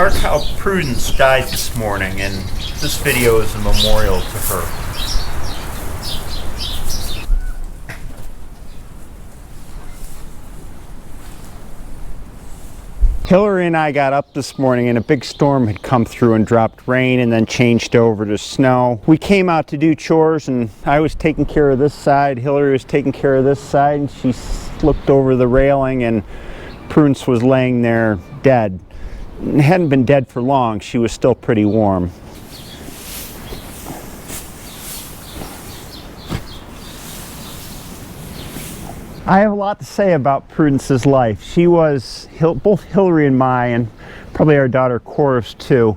Our cow Prudence died this morning, and this video is a memorial to her. Hillary and I got up this morning and a big storm had come through and dropped rain and then changed over to snow. We came out to do chores and I was taking care of this side, Hillary was taking care of this side, and she looked over the railing and Prudence was laying there dead. It hadn't been dead for long, she was still pretty warm. I have a lot to say about Prudence's life. She was both Hillary and my, and probably our daughter Cora's too,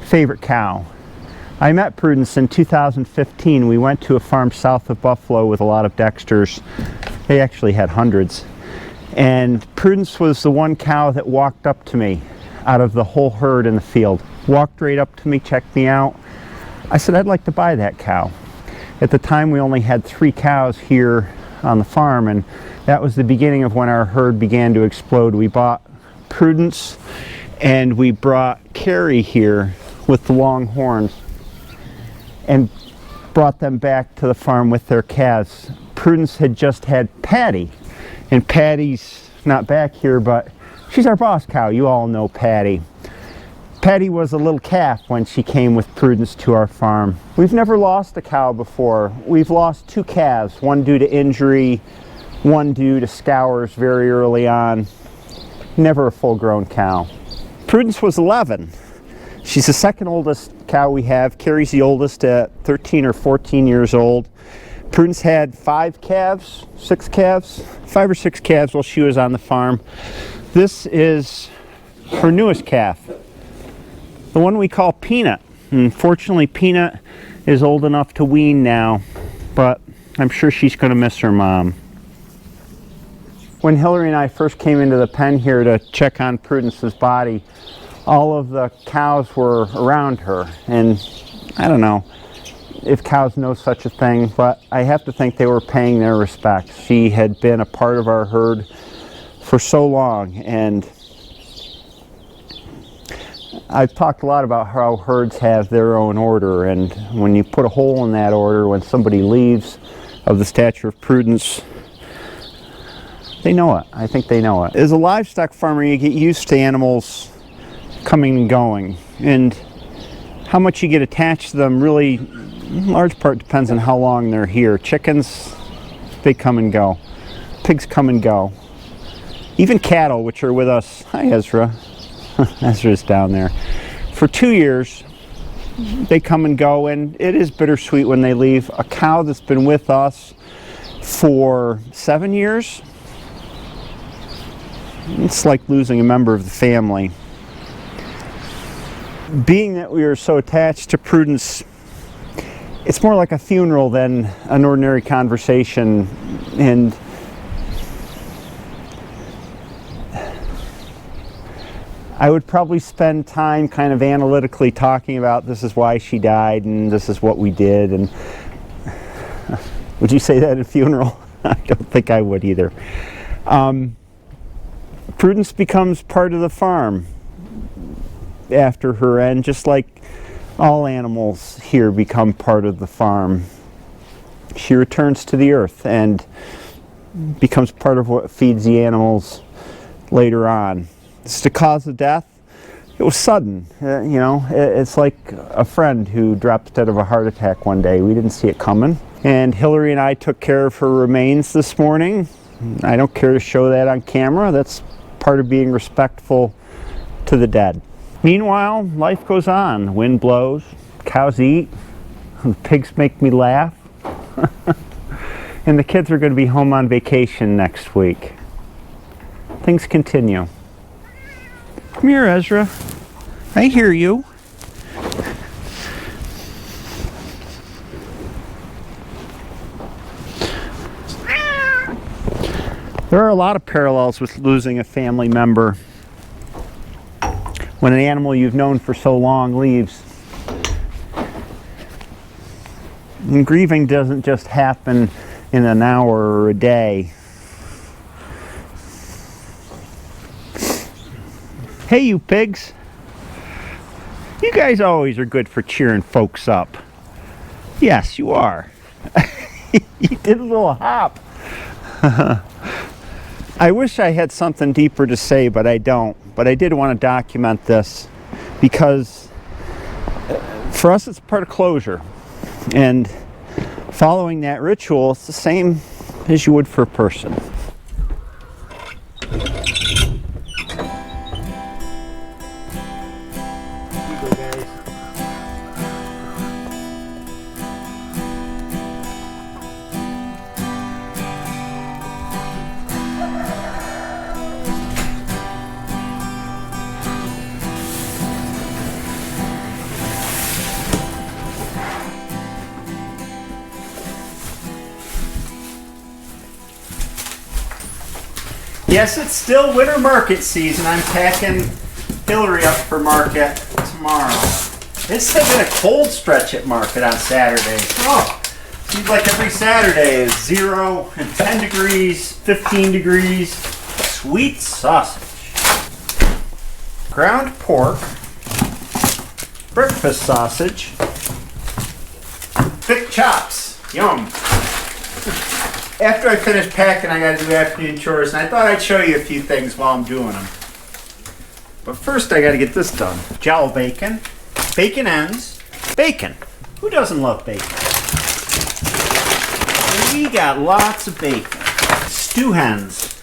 favorite cow. I met Prudence in 2015. We went to a farm south of Buffalo with a lot of Dexters. They actually had hundreds. And Prudence was the one cow that walked up to me out of the whole herd in the field. Walked right up to me, checked me out. I said, I'd like to buy that cow. At the time we only had 3 cows here on the farm, and that was the beginning of when our herd began to explode. We bought Prudence and we brought Carrie here with the long horns and brought them back to the farm with their calves. Prudence had just had Patty, and Patty's not back here, but she's our boss cow. You all know Patty. Patty was a little calf when she came with Prudence to our farm. We've never lost a cow before. We've lost 2 calves, one due to injury, one due to scours very early on. Never a full-grown cow. Prudence was 11. She's the second oldest cow we have. Carrie's the oldest at 13 or 14 years old. Prudence had 5 calves, 6 calves, 5 or 6 calves while she was on the farm. This is her newest calf, the one we call Peanut. Unfortunately, Peanut is old enough to wean now, but I'm sure she's going to miss her mom. When Hillary and I first came into the pen here to check on Prudence's body, all of the cows were around her, and I don't know if cows know such a thing, but I have to think they were paying their respects. She had been a part of our herd for so long, and I've talked a lot about how herds have their own order, and when you put a hole in that order, when somebody leaves of the stature of Prudence, they know it. I think they know it. As a livestock farmer, you get used to animals coming and going, and how much you get attached to them really, in large part, depends on how long they're here. Chickens, they come and go. Pigs come and go. Even cattle, which are with us. Hi, Ezra. Ezra's down there. For 2 years, they come and go, and it is bittersweet when they leave. A cow that's been with us for 7 years, it's like losing a member of the family. Being that we are so attached to Prudence, it's more like a funeral than an ordinary conversation, and I would probably spend time kind of analytically talking about this is why she died and this is what we did. And would you say that at a funeral? I don't think I would either. Prudence becomes part of the farm after her end, just like all animals here become part of the farm. She returns to the earth and becomes part of what feeds the animals later on. It's the cause of death. It was sudden. You know, it's like a friend who dropped dead of a heart attack one day. We didn't see it coming. And Hillary and I took care of her remains this morning. I don't care to show that on camera. That's part of being respectful to the dead. Meanwhile, life goes on. The wind blows, cows eat, the pigs make me laugh. And the kids are going to be home on vacation next week. Things continue. Come here, Ezra. I hear you. There are a lot of parallels with losing a family member. When an animal you've known for so long leaves. And grieving doesn't just happen in an hour or a day. Hey, you pigs. You guys always are good for cheering folks up. Yes, you are. You did a little hop. I wish I had something deeper to say, but I don't. But I did want to document this because for us it's part of closure. And following that ritual, it's the same as you would for a person. Yes, it's still winter market season. I'm packing Hillary up for market tomorrow. It's been a cold stretch at market on Saturdays. Oh, seems like every Saturday is 0 and 10 degrees, 15 degrees. Sweet sausage. Ground pork. Breakfast sausage. Thick chops. Yum. After I finish packing, I got to do afternoon chores, and I thought I'd show you a few things while I'm doing them. But first, I got to get this done. Jowl bacon, bacon ends, bacon. Who doesn't love bacon? And we got lots of bacon. Stew hens.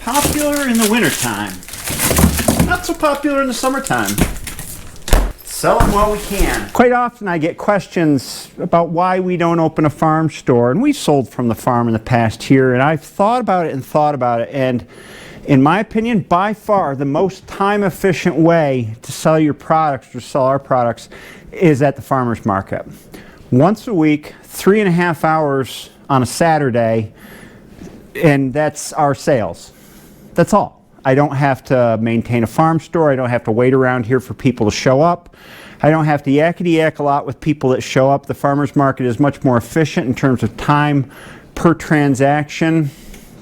Popular in the wintertime. Not so popular in the summertime. Sell them while we can. Quite often I get questions about why we don't open a farm store, and we've sold from the farm in the past year, and I've thought about it, and in my opinion, by far the most time efficient way to sell your products or sell our products is at the farmer's market. Once a week, 3.5 hours on a Saturday, and that's our sales. That's all. I don't have to maintain a farm store. I don't have to wait around here for people to show up. I don't have to yakety-yak a lot with people that show up. The farmer's market is much more efficient in terms of time per transaction.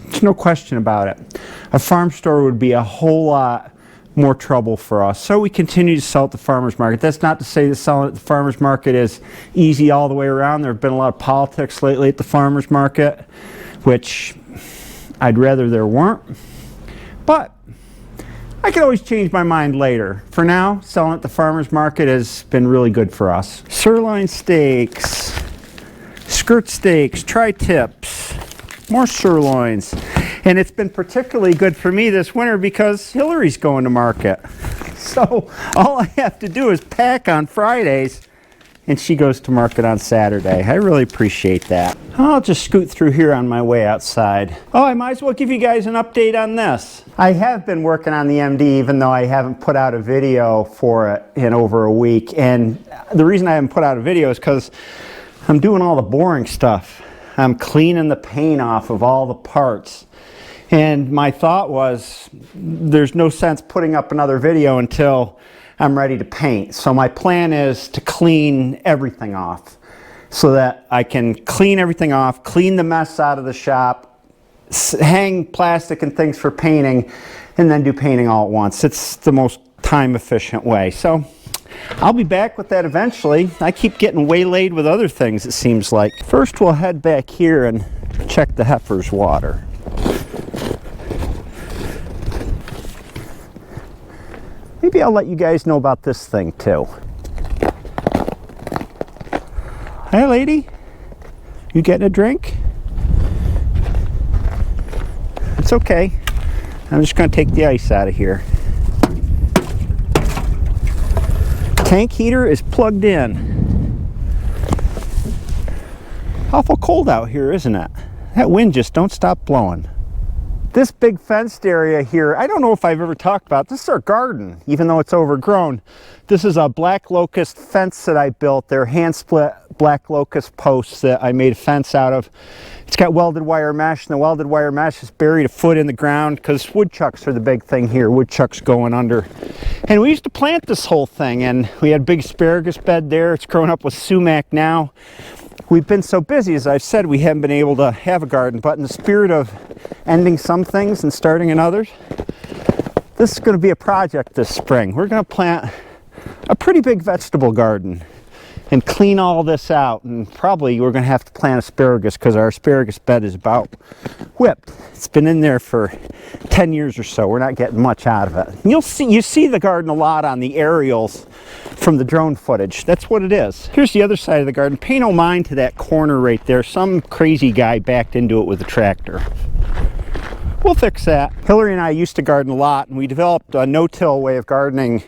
There's no question about it. A farm store would be a whole lot more trouble for us. So we continue to sell at the farmer's market. That's not to say that selling at the farmer's market is easy all the way around. There have been a lot of politics lately at the farmer's market, which I'd rather there weren't. But I could always change my mind later. For now, selling at the farmer's market has been really good for us. Sirloin steaks, skirt steaks, tri-tips, more sirloins. And it's been particularly good for me this winter because Hillary's going to market. So all I have to do is pack on Fridays and she goes to market on Saturday. I really appreciate that. I'll just scoot through here on my way outside. Oh, I might as well give you guys an update on this. I have been working on the MD even though I haven't put out a video for it in over a week. And the reason I haven't put out a video is because I'm doing all the boring stuff. I'm cleaning the paint off of all the parts. And my thought was there's no sense putting up another video until I'm ready to paint. So my plan is to clean everything off so that I can clean everything off, clean the mess out of the shop, hang plastic and things for painting, and then do painting all at once. It's the most time efficient way. So I'll be back with that eventually. I keep getting waylaid with other things, it seems like. First we'll head back here and check the heifer's water. Maybe I'll let you guys know about this thing too. Hey lady, you getting a drink? It's okay. I'm just going to take the ice out of here. Tank heater is plugged in. Awful cold out here, isn't it? That wind just don't stop blowing. This big fenced area here, I don't know if I've ever talked about. This is our garden, even though it's overgrown. This is a black locust fence that I built. They're hand split black locust posts that I made a fence out of. It's got welded wire mesh, and the welded wire mesh is buried a foot in the ground because woodchucks are the big thing here. Woodchucks going under. And we used to plant this whole thing, and we had a big asparagus bed there. It's grown up with sumac now. We've been so busy, as I've said, we haven't been able to have a garden, but in the spirit of ending some things and starting in others, This is going to be a project this spring. We're going to plant a pretty big vegetable garden and clean all this out, and probably we're going to have to plant asparagus because our asparagus bed is about whipped. It's been in there for 10 years or so. We're not getting much out of it. You see the garden a lot on the aerials from the drone footage. That's what it is. Here's the other side of the garden. Pay no mind to that corner right there. Some crazy guy backed into it with a tractor. We'll fix that. Hillary and I used to garden a lot, and we developed a no-till way of gardening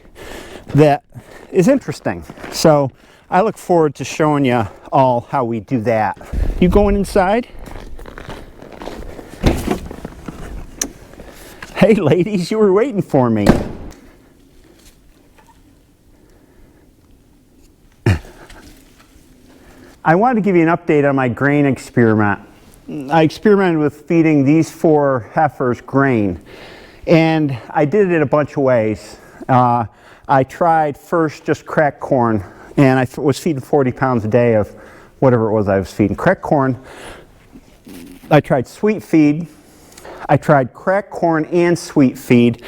that is interesting. So I look forward to showing you all how we do that. You going inside? Hey ladies, you were waiting for me. I wanted to give you an update on my grain experiment. I experimented with feeding these 4 heifers grain, and I did it a bunch of ways. I tried first just cracked corn, and I was feeding 40 pounds a day of whatever it was I was feeding. Cracked corn. I tried sweet feed. I tried cracked corn and sweet feed.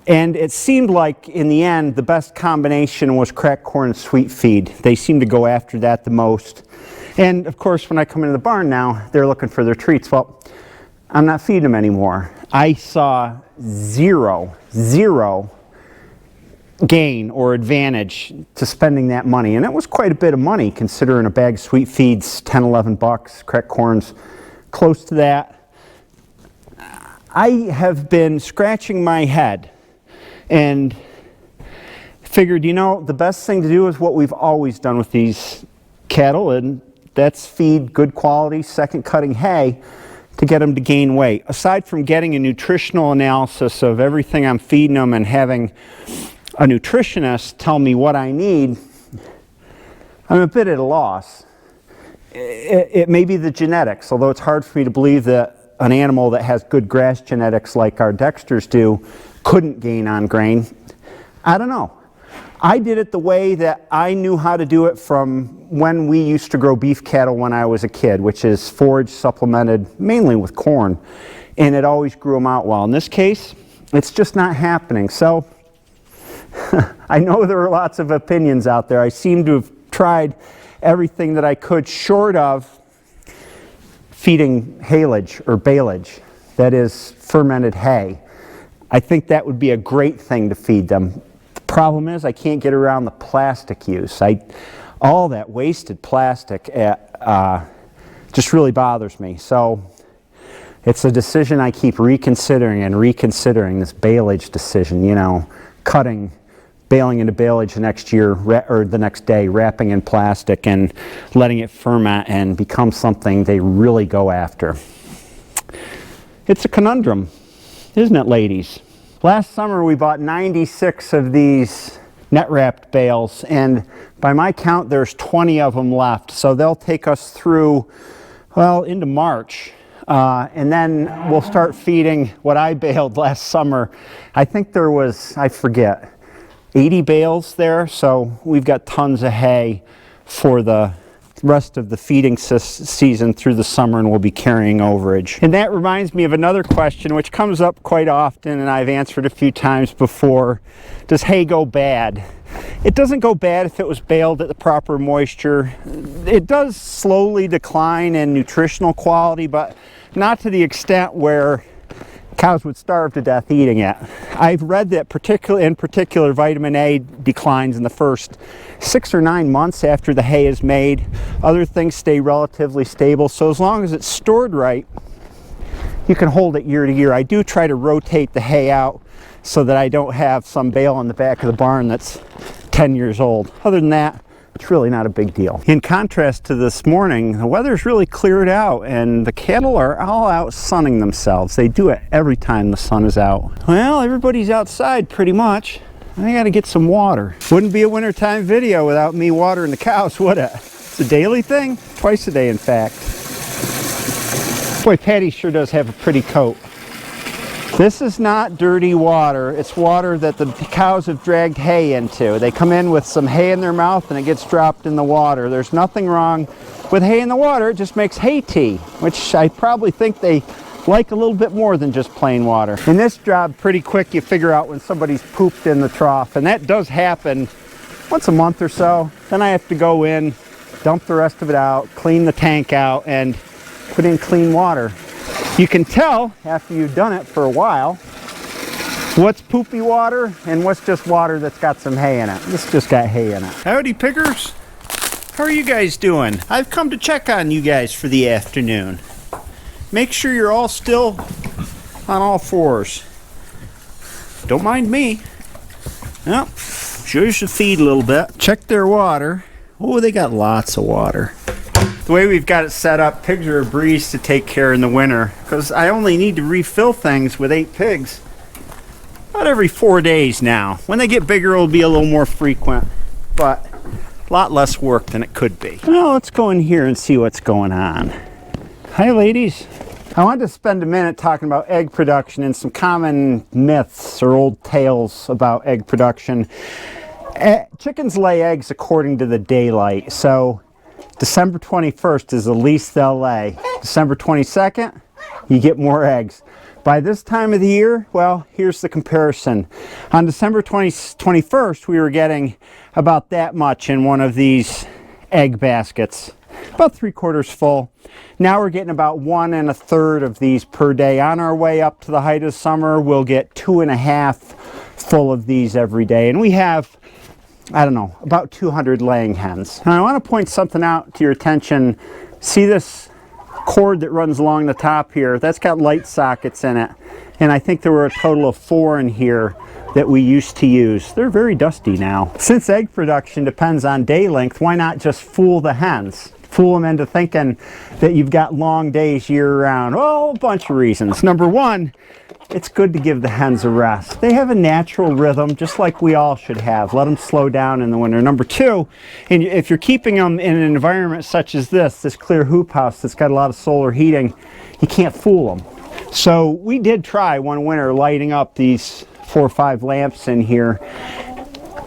And it seemed like in the end the best combination was cracked corn and sweet feed. They seemed to go after that the most. And of course when I come into the barn now, they're looking for their treats. Well, I'm not feeding them anymore. I saw zero gain or advantage to spending that money, and it was quite a bit of money considering a bag of sweet feeds 10-11 bucks, cracked corn's close to that. I have been scratching my head and figured, you know, the best thing to do is what we've always done with these cattle, and that's feed good quality second cutting hay to get them to gain weight. Aside from getting a nutritional analysis of everything I'm feeding them and having a nutritionist tell me what I need, I'm a bit at a loss. It may be the genetics, although it's hard for me to believe that an animal that has good grass genetics like our Dexters do couldn't gain on grain. I don't know. I did it the way that I knew how to do it from when we used to grow beef cattle when I was a kid, which is forage supplemented mainly with corn, and it always grew them out well. In this case, it's just not happening. So I know there are lots of opinions out there. I seem to have tried everything that I could short of feeding haylage or baleage, that is fermented hay. I think that would be a great thing to feed them. The problem is I can't get around the plastic use. All that wasted plastic just really bothers me. So it's a decision I keep reconsidering and reconsidering, this baleage decision, you know, baling into baleage the next year or the next day, wrapping in plastic and letting it ferment and become something they really go after. It's a conundrum, isn't it, ladies? Last summer we bought 96 of these net wrapped bales, and by my count there's 20 of them left, so they'll take us through, well, into March. And then we'll start feeding what I baled last summer. I think there was, I forget, 80 bales there, so we've got tons of hay for the rest of the feeding season through the summer, and we'll be carrying overage. And that reminds me of another question which comes up quite often and I've answered a few times before. Does hay go bad? It doesn't go bad if it was baled at the proper moisture. It does slowly decline in nutritional quality, but not to the extent where cows would starve to death eating it. I've read that in particular vitamin A declines in the first 6 or 9 months after the hay is made. Other things stay relatively stable, so as long as it's stored right, you can hold it year to year. I do try to rotate the hay out so that I don't have some bale in the back of the barn that's 10 years old. Other than that, it's really not a big deal. In contrast to this morning, the weather's really cleared out and the cattle are all out sunning themselves. They do it every time the sun is out. Well, everybody's outside pretty much. I gotta get some water. Wouldn't be a wintertime video without me watering the cows, would it? It's a daily thing, twice a day in fact. Boy, Patty sure does have a pretty coat. This is not dirty water. It's water that the cows have dragged hay into. They come in with some hay in their mouth and it gets dropped in the water. There's nothing wrong with hay in the water. It just makes hay tea, which I probably think they like a little bit more than just plain water. In this job, pretty quick you figure out when somebody's pooped in the trough, and that does happen once a month or so. Then I have to go in, dump the rest of it out, clean the tank out, and put in clean water. You can tell after you've done it for a while what's poopy water and what's just water that's got some hay in it. This just got hay in it. Howdy piggers. How are you guys doing? I've come to check on you guys for the afternoon. Make sure you're all still on all fours. Don't mind me. Well, sure you should feed a little bit. Check their water. Oh, they got lots of water. The way we've got it set up, pigs are a breeze to take care in the winter because I only need to refill things with 8 pigs about every 4 days now. When they get bigger, it'll be a little more frequent, but a lot less work than it could be. Well, let's go in here and see what's going on. Hi, ladies. I wanted to spend a minute talking about egg production and some common myths or old tales about egg production. Chickens lay eggs according to the daylight, so December 21st is the least they'll lay. December 22nd, you get more eggs. By this time of the year, well, here's the comparison. On December 21st, we were getting about that much in one of these egg baskets, about 3/4 full. Now we're getting about 1 1/3 of these per day. On our way up to the height of summer, we'll get 2 1/2 full of these every day. And we have, I don't know, about 200 laying hens. Now I want to point something out to your attention. See this cord that runs along the top here? That's got light sockets in it. And I think there were a total of 4 in here that we used to use. They're very dusty now. Since egg production depends on day length, why not just fool the hens? Fool them into thinking that you've got long days year round. Oh, a bunch of reasons. Number one, it's good to give the hens a rest. They have a natural rhythm, just like we all should have. Let them slow down in the winter. Number two, and if you're keeping them in an environment such as this clear hoop house that's got a lot of solar heating, you can't fool them. So we did try one winter lighting up these 4 or 5 lamps in here.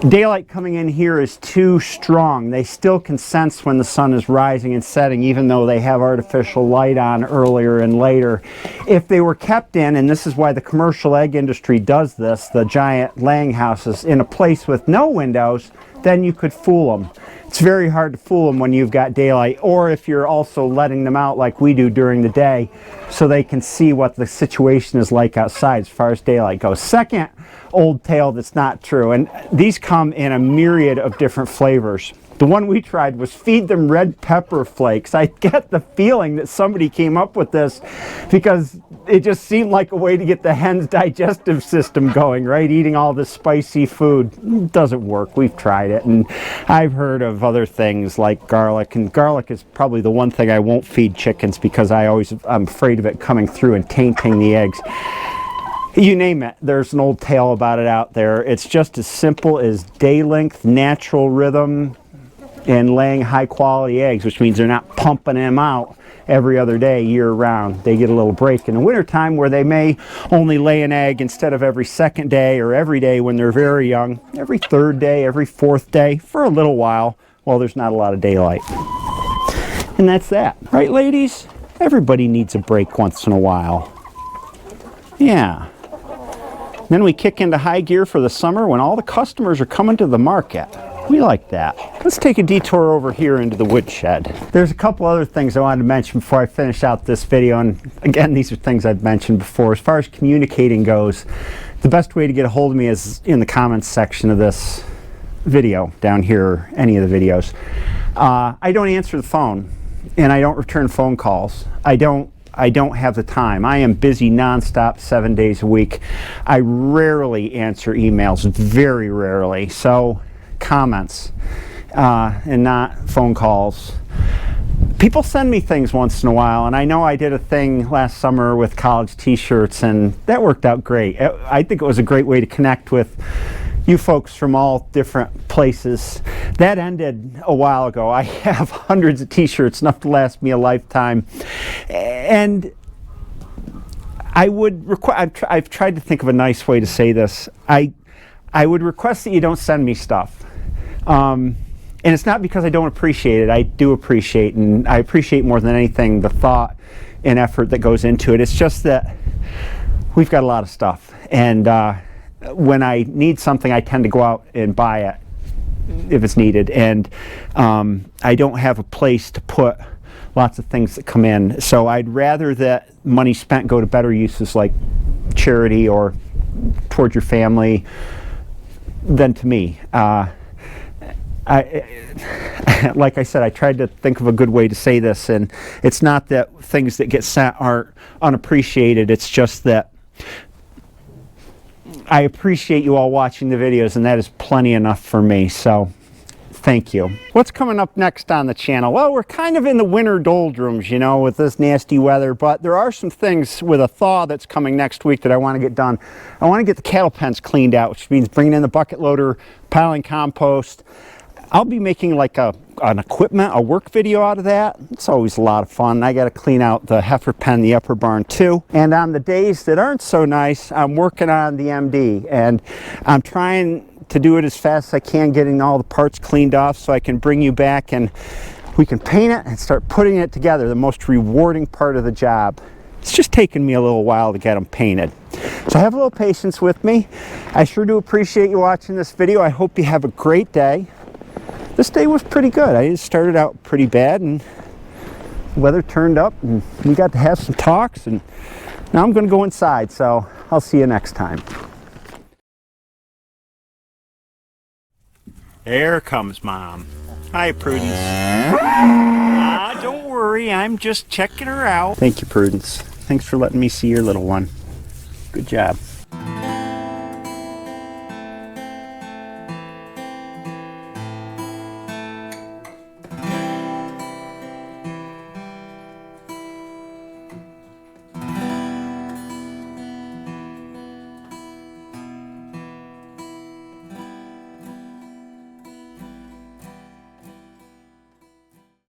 Daylight coming in here is too strong. They still can sense when the sun is rising and setting, even though they have artificial light on earlier and later. If they were kept in, and this is why the commercial egg industry does this, the giant laying houses, in a place with no windows, then you could fool them. It's very hard to fool them when you've got daylight, or if you're also letting them out like we do during the day so they can see what the situation is like outside as far as daylight goes. Second old tale that's not true, and these come in a myriad of different flavors. The one we tried was feed them red pepper flakes. I get the feeling that somebody came up with this because it just seemed like a way to get the hen's digestive system going, right? Eating all this spicy food. It doesn't work. We've tried it, and I've heard of other things like garlic, and garlic is probably the one thing I won't feed chickens because I'm afraid of it coming through and tainting the eggs. You name it, there's an old tale about it out there. It's just as simple as day length, natural rhythm, and laying high quality eggs, which means they're not pumping them out every other day year round. They get a little break in the wintertime where they may only lay an egg instead of every second day or every day when they're very young, every third day, every fourth day for a little while there's not a lot of daylight. And that's that. Right, ladies? Everybody needs a break once in a while. Yeah. Then we kick into high gear for the summer when all the customers are coming to the market. We like that. Let's take a detour over here into the woodshed. There's a couple other things I wanted to mention before I finish out this video, and again, these are things I've mentioned before. As far as communicating goes, the best way to get a hold of me is in the comments section of this video down here, or any of the videos. I don't answer the phone, and I don't return phone calls. I don't have the time. I am busy nonstop 7 days a week. I rarely answer emails, very rarely. So comments and not phone calls. People send me things once in a while, and I know I did a thing last summer with college t-shirts, and that worked out great. I think it was a great way to connect with you folks from all different places. That ended a while ago. I have hundreds of t-shirts, enough to last me a lifetime. And I've tried to think of a nice way to say this. I would request that you don't send me stuff. And it's not because I don't appreciate it. I do appreciate, and I appreciate more than anything the thought and effort that goes into it. It's just that we've got a lot of stuff, and when I need something, I tend to go out and buy it if it's needed, and I don't have a place to put lots of things that come in, so I'd rather that money spent go to better uses like charity or towards your family than to me. Like I said, I tried to think of a good way to say this, and it's not that things that get sent are unappreciated, it's just that I appreciate you all watching the videos, and that is plenty enough for me, so thank you. What's coming up next on the channel? Well, we're kind of in the winter doldrums, you know, with this nasty weather, but there are some things with a thaw that's coming next week that I want to get done. I want to get the cattle pens cleaned out, which means bringing in the bucket loader, piling compost. I'll be making like a work video out of that. It's always a lot of fun. I got to clean out the heifer pen, the upper barn too. And on the days that aren't so nice, I'm working on the MD, and I'm trying to do it as fast as I can, getting all the parts cleaned off so I can bring you back and we can paint it and start putting it together, the most rewarding part of the job. It's just taken me a little while to get them painted. So have a little patience with me. I sure do appreciate you watching this video. I hope you have a great day. This day was pretty good. I just started out pretty bad, and the weather turned up, and we got to have some talks, and now I'm going to go inside, so I'll see you next time. There comes Mom. Hi, Prudence. Don't worry, I'm just checking her out. Thank you, Prudence. Thanks for letting me see your little one. Good job.